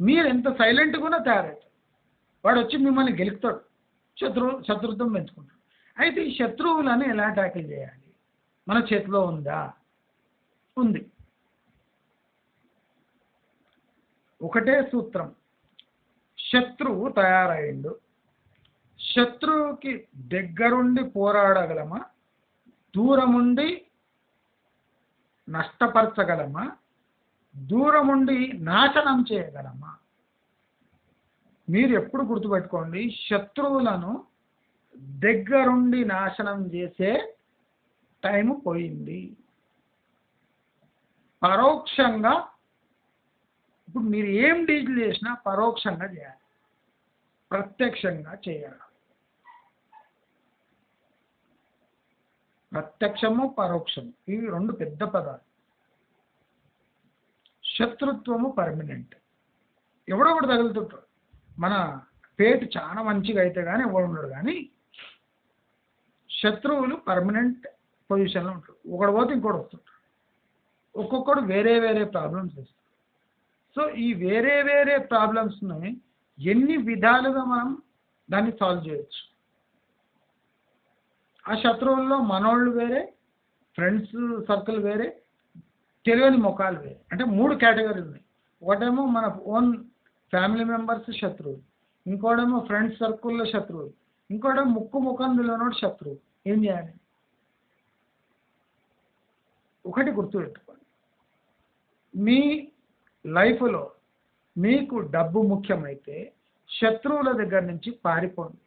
మీరు ఎంత సైలెంట్గా ఉన్నా తయారవుతారు. వాడు వచ్చి మిమ్మల్ని గెలుపుతాడు, శత్రుత్వం పెంచుకుంటాడు. అయితే ఈ శత్రువులను ఎలా ట్యాకిల్ చేయాలి? మన చేతిలో ఉందా? ఉంది. ఒకటే సూత్రం, శత్రువు తయారైండు. శత్రువుకి దగ్గరుండి పోరాడగలమా, దూరముండి నష్టపరచగలమా, దూరముండి నాశనం చేయగలమా? మీరు ఎప్పుడు గుర్తుపెట్టుకోండి, శత్రువులను దగ్గరుండి నాశనం చేసే టైం పోయింది. పరోక్షంగా ఇప్పుడు మీరు ఏం డీల్ చేసినా పరోక్షంగా చేయాలి, ప్రత్యక్షంగా చేయాలి. ప్రత్యక్షము పరోక్షము ఇవి రెండు పెద్ద పదాలు. శత్రుత్వము పర్మనెంట్, ఎవడో ఒకటి తగులుతుంటాడు. మన పేటు చాలా మంచిగా అయితే కానీ ఎవడు ఉండడు, కానీ శత్రువులు పర్మనెంట్ పొజిషన్లో ఉంటారు. ఒకడు పోతే ఇంకోటి వస్తుంటాడు. ఒక్కొక్కడు వేరే వేరే ప్రాబ్లమ్స్ వస్తాయి. సో ఈ వేరే వేరే ప్రాబ్లమ్స్ని ఎన్ని విధాలుగా మనం దాన్ని సాల్వ్ చేయొచ్చు. ఆ శత్రువుల్లో మనోళ్ళు వేరే, ఫ్రెండ్స్ సర్కిల్ వేరే, తెలియని ముఖాలు వేరే. అంటే 3 కేటగిరీలు ఉన్నాయి. ఒకటేమో మన ఓన్ ఫ్యామిలీ మెంబర్స్ శత్రువులు, ఇంకోటేమో ఫ్రెండ్స్ సర్కిల్లో శత్రువులు, ఇంకోటేమో ముఖం తెలియనోడు శత్రువు. ఏం చేయాలి? ఒకటి గుర్తుపెట్టుకోండి, మీ లైఫ్లో మీకు డబ్బు ముఖ్యమైతే శత్రువుల దగ్గర నుంచి పారిపోండి.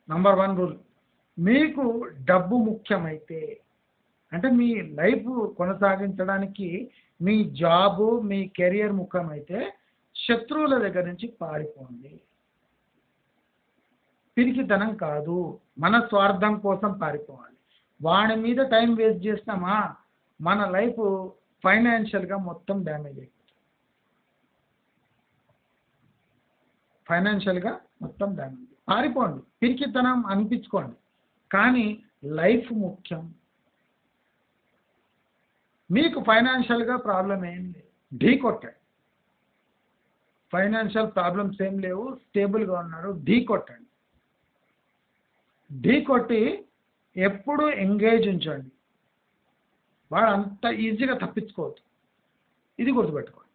Number 1 rule. మీకు డబ్బు ముఖ్యమైతే, అంటే మీ లైఫ్ కొనసాగించడానికి మీ జాబు మీ కెరియర్ ముఖ్యమైతే శత్రువుల దగ్గర నుంచి పారిపోండి. పిరికితనం కాదు, మన స్వార్థం కోసం పారిపోవాలి. వాడి మీద టైం వేస్ట్ చేస్తామా, మన లైఫ్ ఫైనాన్షియల్గా మొత్తం డ్యామేజ్ అయిపోతుంది. ఫైనాన్షియల్గా మొత్తం డ్యామేజ్. పారిపోండి, పిరికితనం అనిపించుకోండి, కానీ లైఫ్ ముఖ్యం. మీకు ఫైనాన్షియల్గా ప్రాబ్లం ఏం లేదు, ఢీ కొట్టండి. ఫైనాన్షియల్ ప్రాబ్లమ్స్ ఏం లేవు, స్టేబుల్గా ఉన్నారు, ఢీ కొట్టండి. ఢీ కొట్టి ఎప్పుడు ఎంగేజ్ ఉంచండి. వాడు అంత ఈజీగా తప్పించుకోవద్దు. ఇది గుర్తుపెట్టుకోండి.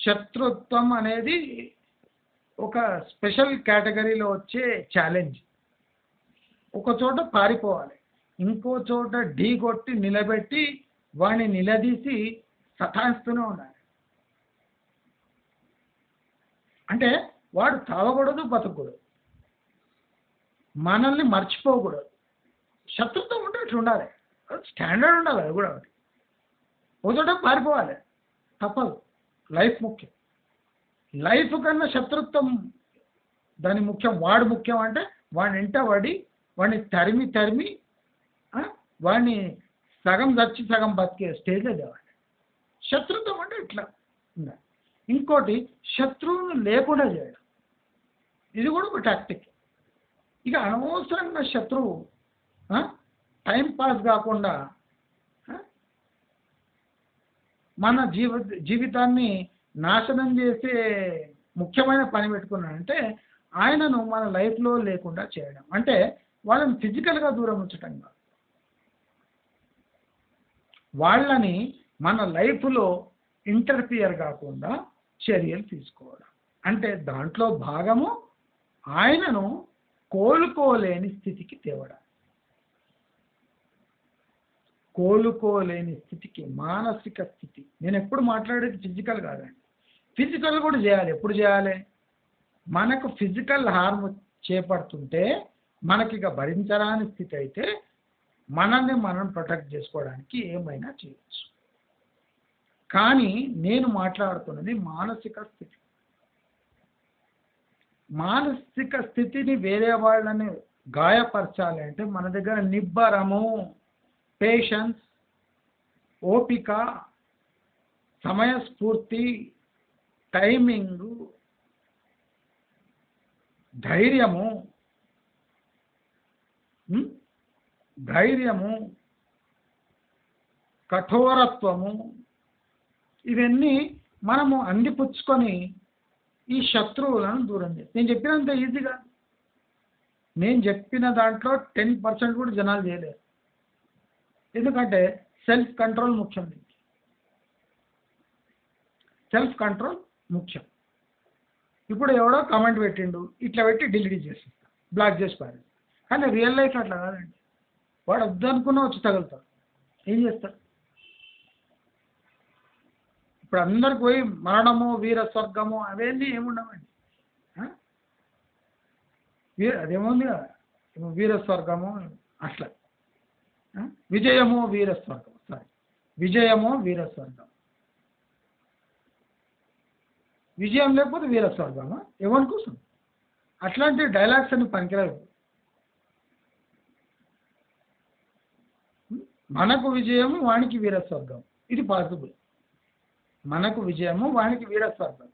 శత్రుత్వం అనేది ఒక స్పెషల్ కేటగిరీలో వచ్చే ఛాలెంజ్. ఒక చోట పారిపోవాలి, ఇంకో చోట ఢీ కొట్టి నిలబెట్టి వాడిని నిలదీసి సతాయిస్తూనే ఉండాలి. అంటే వాడు తాగకూడదు, బతకూడదు, మనల్ని మర్చిపోకూడదు. శత్రుత్వం ఉంటే ఇట్లా ఉండాలి, స్టాండర్డ్ ఉండాలి. అది కూడా ఒకటి. ఒక చోట పారిపోవాలి, తప్పదు. లైఫ్ ముఖ్యం. లైఫ్ కన్నా శత్రుత్వం దాని ముఖ్యం. వాడు ముఖ్యం అంటే వాడిని వెంట పడి వాడిని తరిమి తరిమి వాడిని సగం చచ్చి సగం బతికే స్టేజ్లో తేవాలి. శత్రుత్వం అంటే ఇట్లా ఉండాలి. ఇంకోటి, శత్రువును లేకుండా చేయడం, ఇది కూడా ఒక టాక్టిక్. ఇక అనవసరంగా శత్రువు టైం పాస్ కాకుండా మన జీవితాన్ని నాశనం చేసే ముఖ్యమైన పని పెట్టుకున్నాడంటే ఆయనను మన లైఫ్లో లేకుండా చేయడం. అంటే వాళ్ళని ఫిజికల్గా దూరం ఉంచటం కాదు, వాళ్ళని మన లైఫ్లో ఇంటర్ఫియర్ కాకుండా చర్యలు తీసుకోవడం. అంటే దాంట్లో భాగము ఆయనను కోలుకోలేని స్థితికి తేవడం. కోలుకోలేని స్థితికి, మానసిక స్థితి. నేను ఎప్పుడు మాట్లాడేది ఫిజికల్ కాదండి. ఫిజికల్ కూడా చేయాలి. ఎప్పుడు చేయాలి? మనకు ఫిజికల్ హార్మ్ చేపడుతుంటే మనకి ఇక భరించరాని స్థితి అయితే మనల్ని మనం ప్రొటెక్ట్ చేసుకోవడానికి ఏమైనా చేయొచ్చు. కానీ నేను మాట్లాడుతున్నది మానసిక స్థితి. మానసిక స్థితిని వేరే వాళ్ళని గాయపరచాలి అంటే మన దగ్గర నిబ్బరము, పేషెన్స్, ఓపిక, సమయస్ఫూర్తి, టైమింగు, ధైర్యము, కఠోరత్వము, ఇవన్నీ మనము అందిపుచ్చుకొని ఈ శత్రువులను దూరం చేస్తాం. నేను చెప్పినంత ఈజీగా, నేను చెప్పిన దాంట్లో 10% కూడా జనాలు చేయలేరు. ఎందుకంటే సెల్ఫ్ కంట్రోల్ ముఖ్యం. సెల్ఫ్ కంట్రోల్ ముఖ్యం. ఇప్పుడు ఎవడో కామెంట్ పెట్టిండు, ఇట్లా పెట్టి డిలీట్ చేసేస్తా, బ్లాక్ చేసి పారేస్తా. కానీ రియల్ లైఫ్ అట్లా కాదండి. వాడు వద్దనుకున్నా వచ్చి తగులుతారు. ఏం చేస్తారు? ఇప్పుడు అందరికి పోయి మరణము, వీర స్వర్గము అవేంది ఏముండవండి. ఆ? అదేముంది కదా, వీర స్వర్గము అట్లా. విజయము వీర స్వర్గం, సారీ, విజయము వీర స్వర్గం. విజయం లేకపోతే వీర స్వర్గమా? ఎవరి కోసం? అట్లాంటి డైలాగ్స్ అన్ని పనికిరావు. మనకు విజయము వానికి వీర స్వర్గం, ఇది పాసిబుల్. మనకు విజయము వానికి వీర స్వర్గం.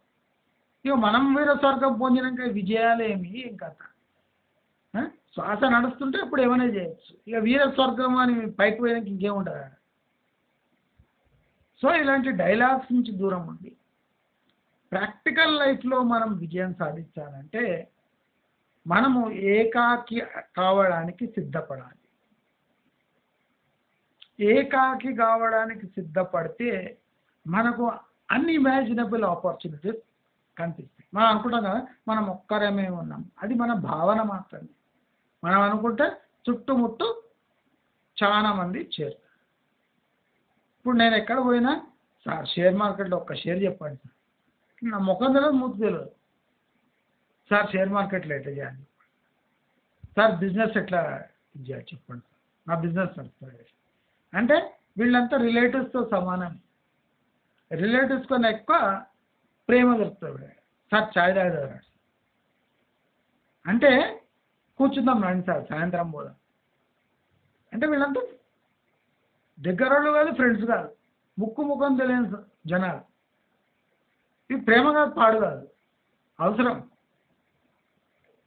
ఇక మనం వీర స్వర్గం పొందినాక విజయాలు ఏమి ఏం కథ? శ్వాస నడుస్తుంటే ఇప్పుడు ఏమైనా చేయొచ్చు. ఇక వీర స్వర్గం అని పైకి పోయాక ఇంకేముంటుందా? సో ఇలాంటి డైలాగ్స్ నుంచి దూరం ఉండి ప్రాక్టికల్ లైఫ్లో మనం విజయం సాధించాలంటే మనము ఏకాకి కావడానికి సిద్ధపడాలి. ఏకాకి కావడానికి సిద్ధపడితే మనకు అన్ఇమాజినబుల్ ఆపర్చునిటీస్ కనిపిస్తాయి. మనం అనుకుంటాం కదా మనం ఒక్కరమే ఉన్నాం, అది మన భావన మాత్రమే. మనం అనుకుంటే చుట్టుముట్టు చాలా మంది చేరుతారు. ఇప్పుడు నేను ఎక్కడ పోయినా, సార్ షేర్ మార్కెట్లో ఒక్క షేర్ చెప్పండి సార్, నా ముఖం తెలియదు, మూతి తెలియదు. సార్ షేర్ మార్కెట్లో ఎట్లా చేయాలి, సార్ బిజినెస్ ఎట్లా చేయాలి చెప్పండి సార్, నా బిజినెస్ నడుస్తుంది అంటే వీళ్ళంతా రిలేటివ్స్తో సమానం. రిలేటివ్స్ కన్నా ఎక్కువ ప్రేమ దొరుకుతుంది. సార్ ఛాయ్ తాగుతారు అంటే కూర్చుందాం రండి సార్ సాయంత్రం పోదాం అంటే వీళ్ళంతా దగ్గర వాళ్ళు కాదు, ఫ్రెండ్స్ కాదు, ముఖం తెలియని జనాలు. ఇది ప్రేమ కాదు, పాడు కాదు, అవసరం.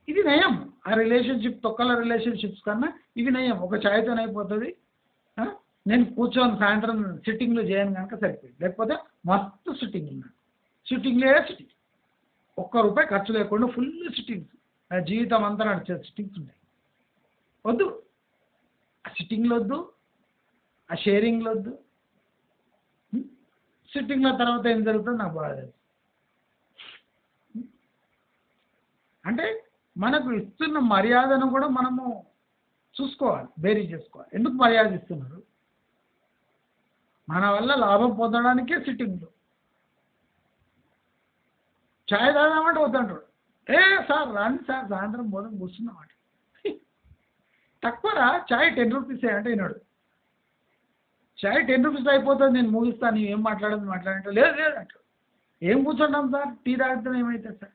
ఇది నయం. ఆ రిలేషన్షిప్ తొక్కల రిలేషన్షిప్స్ కన్నా ఇవి నయం. ఒక ఛాయ్తో అయిపోతుంది. నేను కూర్చొని సాయంత్రం సిట్టింగ్లు చేయను కనుక సరిపోయింది. లేకపోతే మస్తు సిట్టింగ్ ఉన్నాను, సిట్టింగ్లే సిట్టింగ్, ₹1 ఖర్చు లేకుండా ఫుల్ సిట్టింగ్స్, నా జీవితం అంతా నడిచే సిట్టింగ్స్ ఉంటాయి. వద్దు ఆ సిట్టింగ్లు, వద్దు ఆ షేరింగ్లు, వద్దు. సిట్టింగ్ల తర్వాత ఏం జరుగుతుందో నాకు బాగా తెలుసు. అంటే మనకు ఇస్తున్న మర్యాదను కూడా మనము చూసుకోవాలి, బేరీ చేసుకోవాలి. ఎందుకు మర్యాద ఇస్తున్నారు? మన వల్ల లాభం పొందడానికే సిట్టింగ్లు. ఛాయ్ తాగామంటే వద్దంటాడు. సార్ రండి సార్ సాయంత్రం పోదాం కూర్చున్నామాట. తక్కువరా ఛాయ్ ₹10 అంటే విన్నాడు. ఛాయ్ ₹10 అయిపోతుంది, నేను ముగిస్తాను, నువ్వు ఏం మాట్లాడంటే లేదు లేదు అంటాడు. ఏం కూర్చుంటాం సార్, టీ తాగితే ఏమవుతుంది సార్,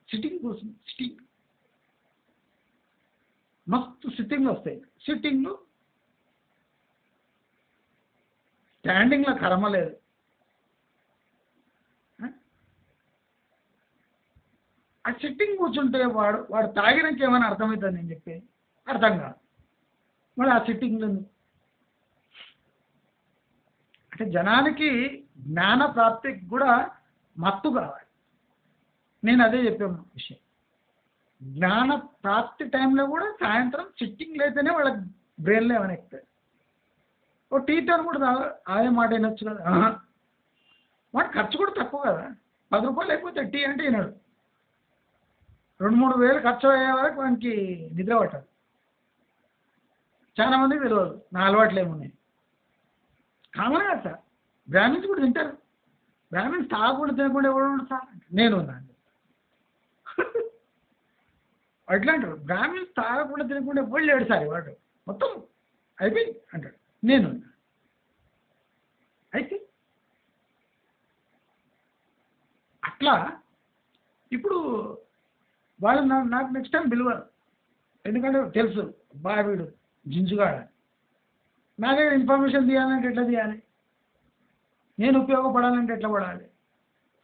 సిట్టింగ్ కూర్చుంది. సిట్టింగ్ మస్తు సిట్టింగ్లు వస్తాయి. సిట్టింగ్లు స్టాండింగ్లో కర్మ లేదు. ఆ సిట్టింగ్ కూర్చుంటే వాడు తాగినాక ఏమైనా అర్థమవుతుంది నేను చెప్పి అర్థం కాదు. మరి ఆ సిట్టింగ్లు అంటే జనానికి జ్ఞాన ప్రాప్తికి కూడా మత్తు కావాలి. నేను అదే చెప్పాను విషయం. జ్ఞాన ప్రాప్తి టైంలో కూడా సాయంత్రం సిట్టింగ్లు అయితేనే వాళ్ళకి బ్రెయిన్లో ఏమైనా ఎక్కుతాయి. ఓ టీతో కూడా అదే మాట వినొచ్చు కదా. వాడు ఖర్చు కూడా తక్కువ కదా, ₹10 లేకపోతే టీ అంటే వినాడు. 2-3 వేలు ఖర్చు అయ్యే వరకు వానికి నిద్ర పట్టదు. చాలా మందికి తెలియదు నా అలవాట్లు ఏమున్నాయి. కామన్ కదా సార్, బ్రాహ్మిన్స్ కూడా తింటారు. బ్రాహ్మిన్స్ తాగకుండా తినకుండా ఎవరు సార్ నేను ఉన్నాను అట్లా అంటారు. బ్రాహ్మిన్స్ తాగకుండా తినకుండా ఎవరు లేడు సార్, వాడు మొత్తం అయిపోయింది అంటాడు. నేను అయితే అట్లా ఇప్పుడు వాళ్ళు నాకు నెక్స్ట్ టైం పిలవరు. ఎందుకంటే తెలుసు వీడు జింజుగాడ. నా దగ్గర ఇన్ఫర్మేషన్ తీయాలంటే ఎట్లా తీయాలి, నేను ఉపయోగపడాలంటే ఎట్లా పడాలి,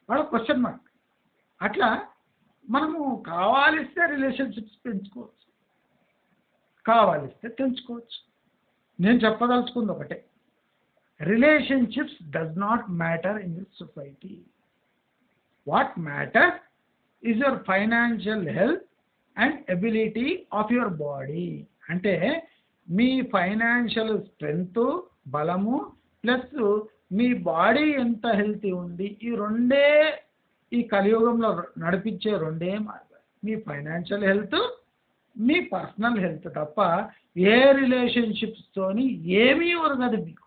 వాళ్ళ క్వశ్చన్ మార్క్. అట్లా మనము కావాలిస్తే రిలేషన్షిప్స్ పెంచుకోవచ్చు, కావాలిస్తే తెంచుకోవచ్చు. నేను చెప్పదలుచుకుంది ఒకటే, relationships does not matter in this society. What matter is your financial health and ability of your body. అంటే మీ ఫైనాన్షియల్ స్ట్రెంగ్త్, బలము, ప్లస్ మీ బాడీ ఎంత హెల్తీ ఉంది, ఈ రెండే ఈ కలియుగంలో నడిపించే రెండే మార్గాలు, మీ ఫైనాన్షియల్ హెల్త్, మీ పర్సనల్ హెల్త్ తప్ప ఏ రిలేషన్షిప్స్తోని ఏమీ ఒరగదు మీకు.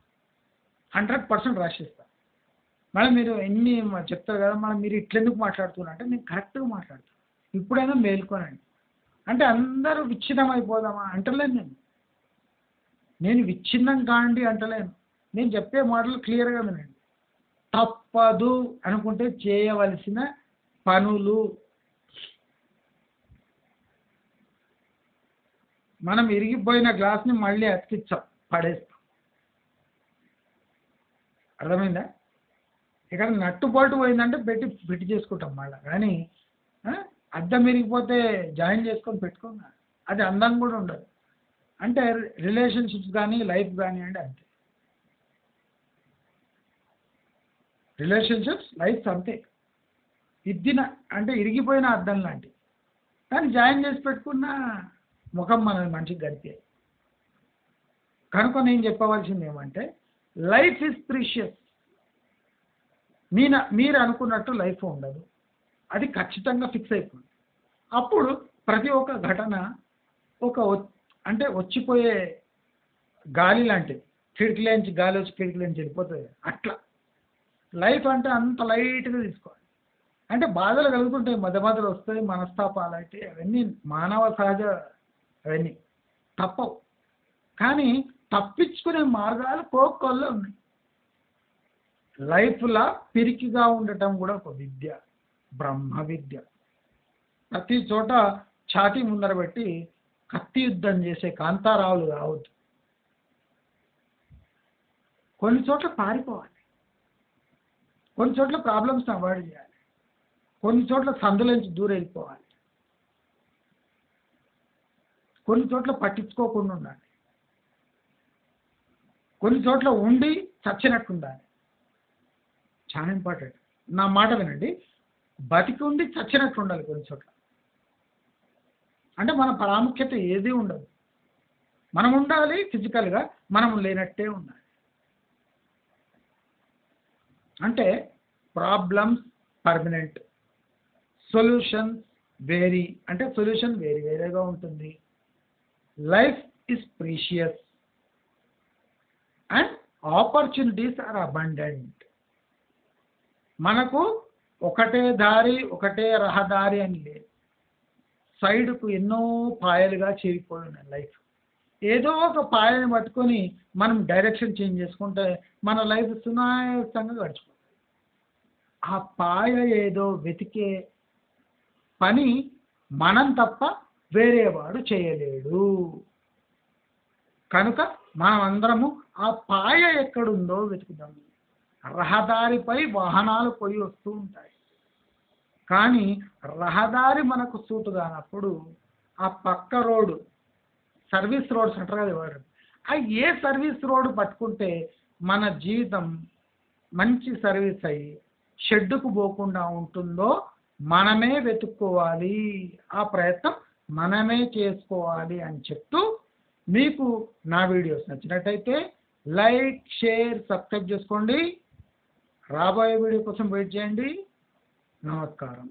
100% రాసిస్తా. మేడం మీరు ఎన్ని చెప్తారు కదా, మనం మీరు ఇట్లెందుకు మాట్లాడుతున్నారు అంటే నేను కరెక్ట్గా మాట్లాడతాను. ఇప్పుడైనా మేల్కోనండి. అంటే అందరూ విచ్ఛిన్నం అయిపోదామా అంటలేను నేను విచ్ఛిన్నం కాండి అంటలేను. నేను చెప్పే మాటలు క్లియర్గా వినండి. తప్పదు అనుకుంటే చేయవలసిన పనులు. మనం ఇరిగిపోయిన గ్లాస్ని మళ్ళీ అతికించాం, పడేస్తాం. అర్థమైందా? ఇక్కడ నట్టుబాటు పోయిందంటే పెట్టి చేసుకుంటాం మళ్ళీ. కానీ అద్దం ఇరిగిపోతే జాయిన్ చేసుకొని పెట్టుకోంగా, అది అందం కూడా ఉండదు. అంటే రిలేషన్షిప్స్ కానీ లైఫ్ కానీ అంటే అంతే. రిలేషన్షిప్స్ లైఫ్ అంతే. అంటే ఇరిగిపోయిన అద్దం లాంటివి. కానీ జాయిన్ చేసి పెట్టుకున్న ముఖం మనది మంచిగా గడిపే. కనుక నేను చెప్పవలసింది ఏమంటే లైఫ్ ఈజ్ ప్రీషియస్. మీరు అనుకున్నట్టు లైఫ్ ఉండదు, అది ఖచ్చితంగా ఫిక్స్ అయిపోయింది. అప్పుడు ప్రతి ఒక్క ఘటన అంటే వచ్చిపోయే గాలి లాంటిది. కిటికీలోంచి గాలి వచ్చి కిటికీలోంచి వెళ్ళిపోతుంది. అట్లా లైఫ్ అంటే అంత లైట్గా తీసుకోవాలి. అంటే బాధలు కలుగుతుంటాయి, మధ్యలో వస్తాయి, మనస్తాపాలు అయితే అవన్నీ మానవ సహజ, అవన్నీ తప్పవు. కానీ తప్పించుకునే మార్గాలు కోకొల్లో ఉన్నాయి. లైఫ్లో పిరికిగా ఉండటం కూడా ఒక విద్య, బ్రహ్మ విద్య. ప్రతి చోట ఛాతీ ముందర పెట్టి కత్తి యుద్ధం చేసే కాంతారావులు కావద్దు. కొన్ని చోట్ల పారిపోవాలి, కొన్ని చోట్ల ప్రాబ్లమ్స్ని అవాయిడ్ చేయాలి, కొన్ని చోట్ల సందులోంచి దూరం వెళ్ళిపోవాలి, కొన్ని చోట్ల పట్టించుకోకుండా ఉండాలి, కొన్ని చోట్ల ఉండి చచ్చినట్టు ఉండాలి. చాలా ఇంపార్టెంట్. నా మాట వినండి. బతికి ఉండి చచ్చినట్టు ఉండాలి కొన్ని చోట్ల. అంటే మన ప్రాముఖ్యత ఏది ఉండదు. మనం ఉండాలి ఫిజికల్గా, మనం లేనట్టే ఉండాలి. అంటే ప్రాబ్లమ్స్ పర్మనెంట్, సొల్యూషన్స్ వేరీ. అంటే సొల్యూషన్ వేరేగా ఉంటుంది. Life is precious and opportunities are abundant. మనకు ఒకటే దారి, ఒకటే రహదారి అని లేదు. సైడ్కు ఎన్నో పాయలుగా చేరిపోయి ఉన్నాయి లైఫ్. ఏదో ఒక పాయని పట్టుకొని మనం డైరెక్షన్ చేంజ్ చేసుకుంటే మన లైఫ్ సునాయాసంగా గడిచిపోతుంది. ఆ పాయ ఏదో వెతికే పని మనం తప్ప వేరేవాడు చేయలేడు. కనుక మనం అందరము ఆ పాయ ఎక్కడుందో వెతుకుదాం. రహదారిపై వాహనాలు పోయి వస్తూ ఉంటాయి, కానీ రహదారి మనకు సూటు కానప్పుడు ఆ పక్క రోడ్డు, సర్వీస్ రోడ్స్ అంటారు కదా వాడు, ఆ ఏ సర్వీస్ రోడ్డు పట్టుకుంటే మన జీవితం మంచి సర్వీస్ అయ్యి షెడ్డుకు పోకుండా ఉంటుందో మనమే వెతుక్కోవాలి. ఆ ప్రయత్నం మనమే చేసుకోవాలి అని చెప్తూ, మీకు నా వీడియోస్ నచ్చినట్టయితే లైక్, షేర్, సబ్స్క్రైబ్ చేసుకోండి. రాబోయే వీడియో కోసం వెయిట్ చేయండి. నమస్కారం.